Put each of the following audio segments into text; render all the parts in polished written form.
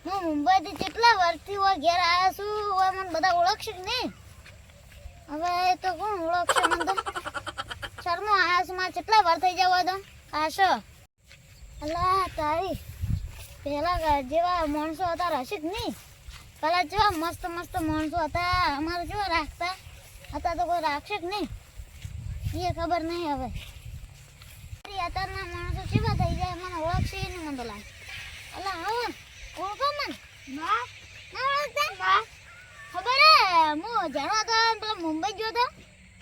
હું મુંબઈથી કેટલા વર્ષથી હોય ઘેર આવ્યા છું હવે મને બધા ઓળખશે કે નહીં હવે તો કોણ ઓળખશે મને તો શરમો આવ્યા છું મારે કેટલા વાર થઈ જવા દો આશો અલ્લાહ તારી પહેલા જેવા માણસો હતા રહેશે કે નહીં પેલા જેવા મસ્ત મસ્ત માણસો હતા અમારે જેવા રાખતા હતા તો કોઈ રાખશે કે નહીં એ ખબર નહીં હવે અત્યારના માણસો કેવા થઈ જાય મને ઓળખશે નહીં મને તો લાગે અલ્લાહ આવો ઓળખો મને ના ના ઓળખતા ના ખબર હે હું જાણો હતો પેલા મુંબઈ ગયો તો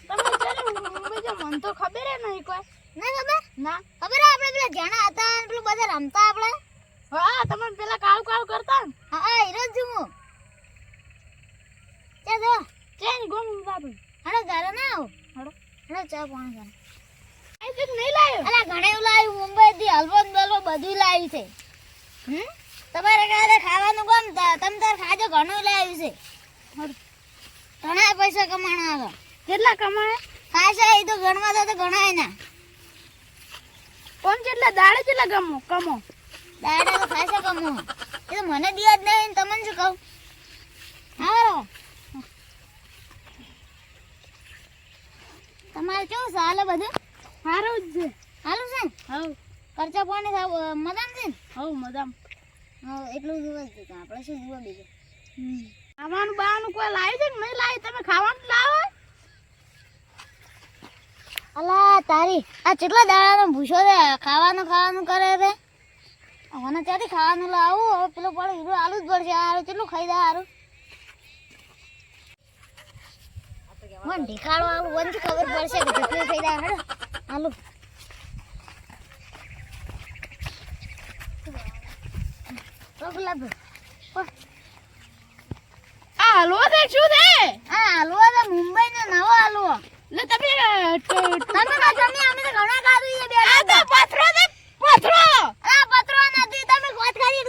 તમે ચાલો મુંબઈ જો મને તો ખબર હે નહીં કોઈ ના ખબર ના ખબર હે આપણે પેલા જાણા હતા અને પેલું બધા રમતા આપણે હા તમે પેલા કાળું કાળું કરતા હા હીરો જ હું ચા દો ચેન ગોમ બાબુ હડો ગારો ના આવો હડો ચા પાણી કર આઈ તો નહીં લાવ્યો અલા ઘણે લાવ્યું મુંબઈ થી હલવો બલવો બધું લાવ્યું છે તમારે કાલે ખાવાનું કોમ તમ તાર ખાજો ઘણું લાવ્યું છે ઘણા પૈસા કમાણા આવે કેટલા કમાય ખાસા એ તો ગણવા તો ગણાય ના કોમ કેટલા દાડે કેટલા કમો દાડે તો ખાસા કમો એ તો મને દિયા જ નહીં તમને શું કહું હારો તમારે કેવું ચાલે બધું સારું જ છે સારું છે હવ ખર્ચા પાણી થાવ મદામ છે ને હવ મદામ હા એટલું દિવસ છે આપણે શું જીવો બીજું ખાવાનું બાવાનું કોઈ લાવી છે કે નહીં લાવી તમે ખાવાનું લાવો અલા તારી આ કેટલા દાડાનો ભૂસો છે ખાવાનું કરે છે મને ત્યાંથી ખાવાનું લાવું હવે પેલો પડે હીરો આલુ જ પડશે હારું કેટલું ખાઈ દે હારું મને ઢીકાળો આવું વંચ ખબર પડશે કે કેટલું ખાઈ દે હારું આલુ હલવો છે શું છે હલવો છે મુંબઈ નો નવો હલવો લે તમે અમે તો ઘણા ખાધું છે બે આ તો પથરો છે પથરો આ પથરો નથી તમે ગોત ખાઈ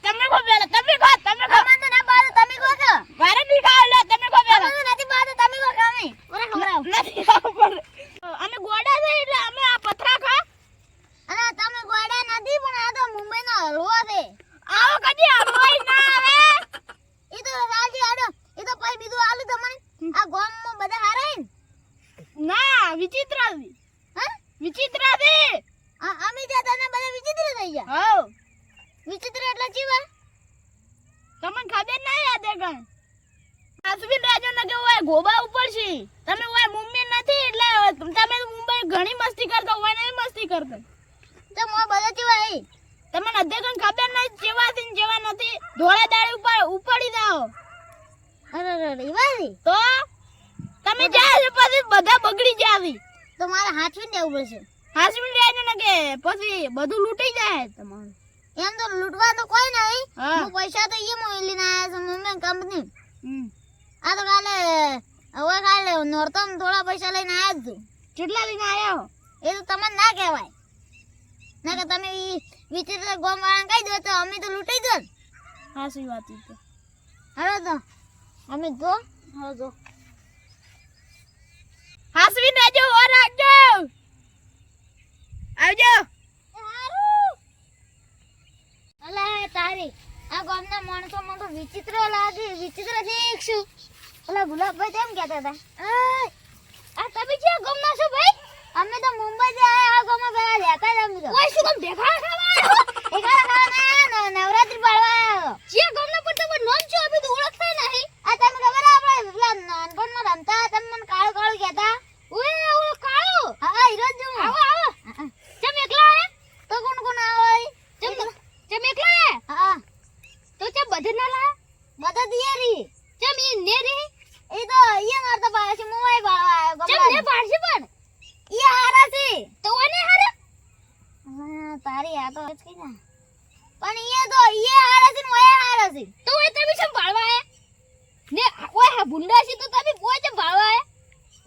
તમે કો પેલા તમે કો મને તો ના બાદ તમે કો છો વારે બી ખાવ લે તમે કો પેલા મને નથી બાદ તમે કો ખામી ઓરે ખવરાવ નથી ખબર અમે ગોડા છે એટલે અમે આ પથરા ખા અને તમે ગોડા નથી પણ આ તો મુંબઈ નો હલવો છે આવો કદી હલવાઈ ના આવે ઈ તો રાજી આડો ઈ તો પછી બીજું આલુ તમને આ ગામમાં બધા હારે ના વિચિત્ર છે હા વિચિત્ર છે અમે જતા ને બધા વિચિત્ર થઈ ગયા હો વિચિત્ર એટલે જીવા તમને ખબર નહીં આ દેગણ આસવી રાજો ને કે ઓય ગોબા ઉપર છે તમે ઓય મુંબઈ નથી એટલે તમે મુંબઈ ઘણી મસ્તી કરતા ઓય નહીં મસ્તી કરતા તો મો બધા જીવા હે તમને અધેગણ ખબર નહીં જેવા છે જેવા નથી ધોળા દાડી ઉપર ઉપડી જાઓ અરે વાલી તો તમે જાય પછી બધા બગડી જાવી તો મારે હાથવી દેવું પડશે હાથવી લેજો ને કે પછી બધું લૂટી જાય તમારું એમ તો લૂટવાનું કોઈ નહીં હું પૈસા તો ઈ મોઈલી ના આયા છું મુંબઈ કંપની આ તો કાલે નોરતમ થોડા પૈસા લઈને આયા છું કેટલા લઈને આયા હો એ તો તમને ના કહેવાય ના કે તમે ઈ વિચિત્ર ગોમ વાળાને કહી દો તો અમે તો લૂટી દો હાસી વાત ઈ તો હાલો તો અમે જો હા જો હાસવી નાજો ઓર રાખજો આવજો હારું અલા તારી આ ગામના માણસો મને તો વિચિત્ર લાગે વિચિત્ર શીખશું ઓલા ગુલાબભાઈ તેમ કહેતા હતા આ તમે છે ગામના છો ભાઈ અમે તો મુંબઈ થી આયા આ ગામમાં બેઠા રહેતા જ અમે તો કોઈ શું કામ ભેગા ખાવા ભેગા ખાવાના નવરાત્રી પાડવા જે ગામના પર તો નામ છે અમે તો ઓળખતા નહીં આ તમે ખબર આપણે પેલા નાનપણમાં રમતા તમે મને કાળું કાળું કહેતા ઓય ઓ કાળું હા હીરો જ આવો આવો ચમ એકલા આયા તો કોણ કોણ આવે ચમ એકલા આયા હા તો ચમ બધે ના લા બધા દિયારી ચમ ઈ નેરી એ તો ઈ મારતા પાડે છે મોય બાળવા ચમ ને પાડશે પણ ઈ હારા છે તો ઓને હારા તારી આ તો કઈ ના પણ ઈ તો ઈ હારા છે મોય હારા છે તો ઓય તમે ચમ બાળવા આયા ને ઓય હા ભુંડા છે તો તમે કોઈ ચમ બાળવા આયા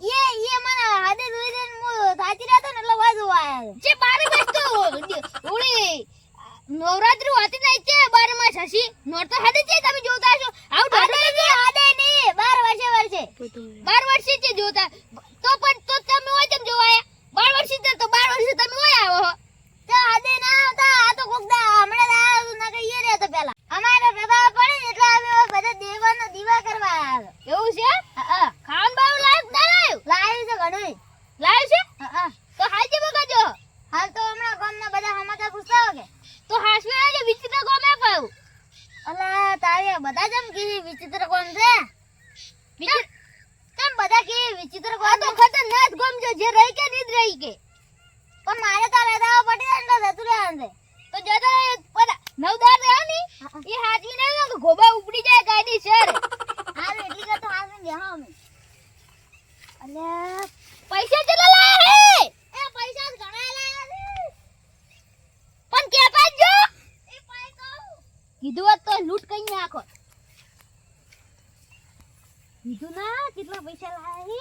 ये મને હાદે જોઈ દે મુ સાચી રાતો ને એટલે વાજો આયા જે 12 વસ્તુ ઓળી નવરાત્રી હોતી નહીં છે 12 માં શશી નોરતો હાદે છે તમે જોતા છો આવ હાદે ની 12 વર્ષે 12 વર્ષે છે જોતા તો પણ તો તમે હોય કેમ જોવાયા 12 વર્ષે તો 12 વર્ષે તમે હોય આવો તો હાદે ના આવતા આ તો કોક દા હમણાં આ ના કે ઈ રે તો પેલા અમાર બધા જેમ કે વિચિત્ર કોમ છે કેમ બધા કે વિચિત્ર કોમ તો ખતરનાક કોમ છે જે રહી કે નહીં રહી કે પણ મારે તો રહેતા પડી અંદર જતું રહે તો જતો પડા નવદાર રહે ની એ હાજી નહીં તો ગોબા ઉપડી જાય કાયદી સર હારું એટલી કે તો હાલ ને હા અમે અલે પૈસા કેટલા લાયા હે એ પૈસા ઘણા લાયા છે પણ કેતા જો એ પૈસા કીધું હોત તો લૂટ કઈ નાખો કીધું ના કેટલા પૈસા લાયા હે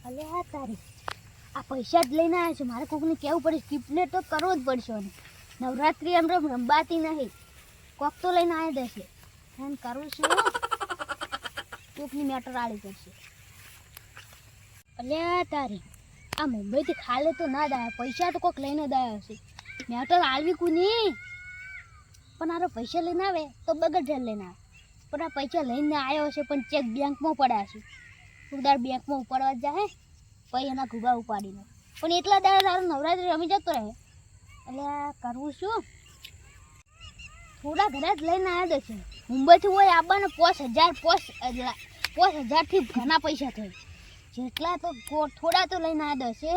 અલે હા તારી આ પૈસા જ લઈને આવ્યા છે મારે કોકને કેવું પડે સ્કીપને તો કરવો જ પડશે નવરાત્રી એમ રંબાતી નહીં કોક તો લઈને આવી દેશે એમ કરવું છે કોકની મેટર આડી કરશે અલ્યા તારી આ મુંબઈથી ખાલે તો ના દાયા પૈસા તો કોક લઈને દાયા હશે મેટર આલવી કુની પણ આરો પૈસા લઈને આવે તો બગડ લઈને આવે પણ આ પૈસા લઈને આવ્યો હશે પણ ચેક બેંકમાં પડ્યા છે ઉધાર બેંકમાં ઉપાડવા જાય પછી એના ઘૂબા ઉપાડીને પણ એટલા દાડા તારો નવરાત્રી રમી જતો રહે એટલે કરવું શું થોડા ઘરે જ લઈને આવ્યા છે મુંબઈથી હોય આવવાને 5,000થી ઘણા પૈસા થાય જેટલા તો થોડા તો લઈને આવ્યા છે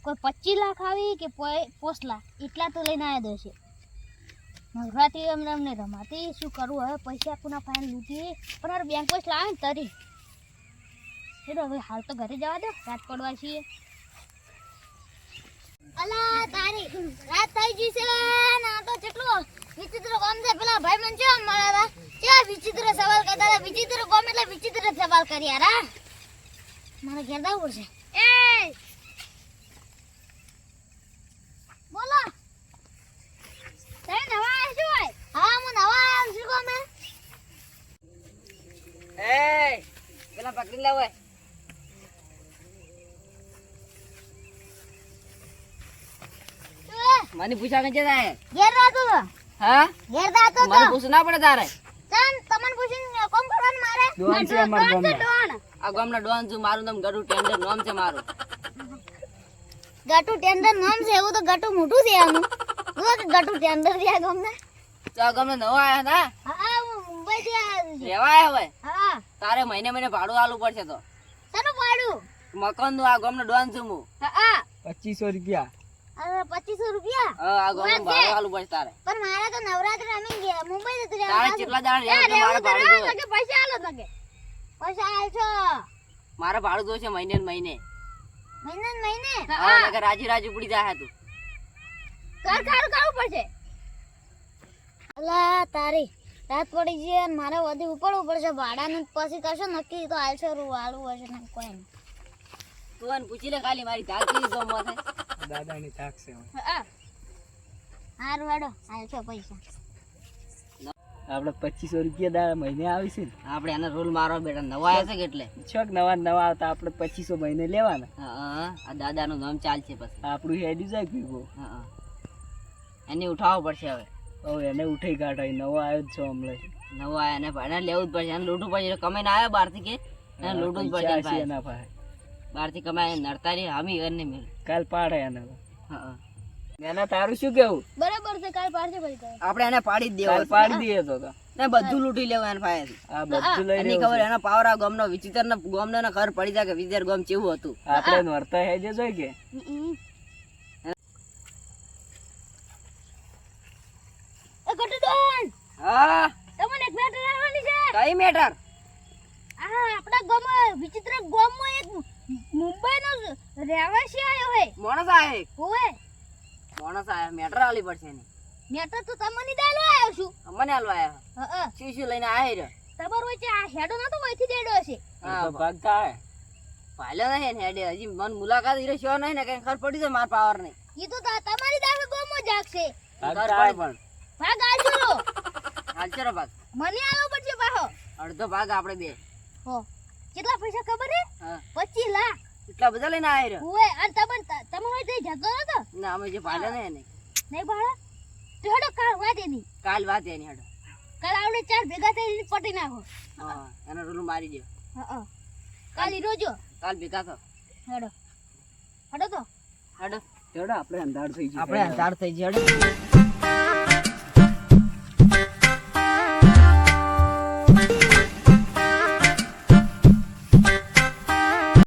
કોઈ 25 લાખ આવી કે 5 લાખ એટલા તો લઈને આવ્યા છે નવરાત્રી અમને રમાતી શું કરવું હવે પૈસા પુના ફાઇન લૂંટીએ પણ હાર બેંક પૈસા લાવે ને તરી ચલો હવે હાલ તો ઘરે જવા દો રાત પડવા છીએ અલા તારી રાત થઈ ગઈ છે ના તો કેટલો વિચિત્ર કોમ છે પેલા ભાઈ મને કેમ મળ્યા હતા કે વિચિત્ર સવાલ કરતા હતા વિચિત્ર કોમ એટલે વિચિત્ર સવાલ કર્યા રા મારે ઘેર જવું પડશે એ બોલો તમે નવા આવ્યા છો ભાઈ હા હું નવા આવ્યો છું કોમે એ પેલા પકડી લાવો મને પૂછા કે જાય ઘેર રાતો તો હા ઘેર રાતો તો મને પૂછ ના પડે તારે તન તમને પૂછીને કોમ કરવાનું મારે ડોન છે અમાર ગામમાં ડોન આ ગામના ડોન છું મારું નામ ગરુ ટેન્ડર નામ છે મારું ગટુ ટેન્ડર નામ છે એવું તો ગટુ મોટું છે આનું હું કે ગટુ ટેન્ડર છે આ ગામના તો આ ગામના નવા આયા ના હા હું મુંબઈ થી આવ્યો છું લેવા આયા હોય હા તારે મહિને મહિને ભાડું આલવું પડશે તો તને પાડું મકાન નું આ ગામનો ડોન છું હું હા 2500 રૂપિયા અરે 2500 રૂપિયા આ ગામનું ભાડું આલવું પડશે તારે પણ મારે તો નવરાત્રી રમી ગયા મુંબઈ જતું તારે કેટલા દાડા રહેવું મારે ભાડું જોઈએ કે પૈસા આલો તકે પૈસા આલશો મારે ભાડું જોઈશે મહિને ને મહિને મહિને હા નકર રાજી રાજી ઉપડી જાય તું કર કરવું પડશે અલા તારી રાત પડી ગઈ અને મારે વધી ઉપડવું પડશે ભાડાનું પછી કરશો નક્કી તો આલશો વાળું હશે ને કોઈ નહીં તું એને પૂછી લે ખાલી મારી ધારતી જો મોથે દાદાની થાક છે હા હારું હેડો આલશો પૈસા આપણે 2500 રૂપિયા દાડા મહિને આવી છે ને આપણે એનો રૂલ મારો બેટા નવા આવ્યા છે કે એટલે છોક નવા આવતા આપણે 2500 મહિને લેવાના હા આ દાદાનું નામ ચાલશે પછી આપણું હેડી જાય પીવો હા એને ઉઠાવવો પડશે હવે એને ઉઠાઈ કાઢાય નવો આવ્યો જ છો હમણાં નવો આયા ને ભાઈ એને લેવું જ પડશે એને લૂંટવું પડશે કમાઈને આવ્યા બહારથી કે એને લૂંટવું જ પડશે ભાઈ એના પાસે બહારથી કમાઈને નડતા રહી હમી ઘર ને મેળ કાલ પાડે એને હા એના તારું શું કેવું બરાબર છે કાલ પાડશે પછી કહે આપણે એને પાડી જ કાલ દેવો પાડી દઈએ તો ને બધું લૂંટી લેવું એના પાસેથી આ બધું લઈ એની ખબર એના પાવર આ ગામનો વિચિત્ર ને ગામનો ને ખબર પડી જાય કે વિચિત્ર ગામ કેવું હતું આપણે નોરતા હેજે જોઈ કે એ ગટુડોન હા તમને એક મેટર આવવાની છે કઈ મેટર આ આપણા ગામમાં વિચિત્ર ગામમાં એક મુંબઈનો રહેવાસી આવ્યો હે માણસ આયે હોવે માણસ આયા મેટર આલી પડશે એની મેટર તો તમને દાલો આવ્યો છું મને હાલવા આયા હા શીશી લઈને આયે રે તમારો વચ્ચે આ હેડો નતો વઈથી દેડો હશે હા તો ભાગ થાય ભાલે નહીં ને હેડે હજી મન મુલાકાત ઈરે શો નહીં ને કઈ ખબર પડી જાય માર પાવર નહીં ઈ તો તમારી દાવે ગામમાં જાગશે ભાગ ખબર થાય પણ ભાગ આલજો હાલ ચલો ભાગ મને આલો પડશે પાહો અડધો ભાગ આપણે બે હો કેટલા પૈસા ખબર હે હા 25 લાખ એટલા બધા લઈને આયે રે હોવે અને તમે હોય જઈ જતો નતો ના અમે જે ભાલે નહીં નહીં ભાડા તો હેડો કાલ વાત એની કાલ વાત એની હેડો કાલ આવડે ચાર ભેગા થઈને પટી નાખો હા એનો રૂલ મારી દે હા કાલ ઈ રોજો કાલ ભેગા થો હેડો હેડો તો હેડો ચડો આપણે અંધાર થઈ ગયું આપણે અંધાર થઈ જાય હેડો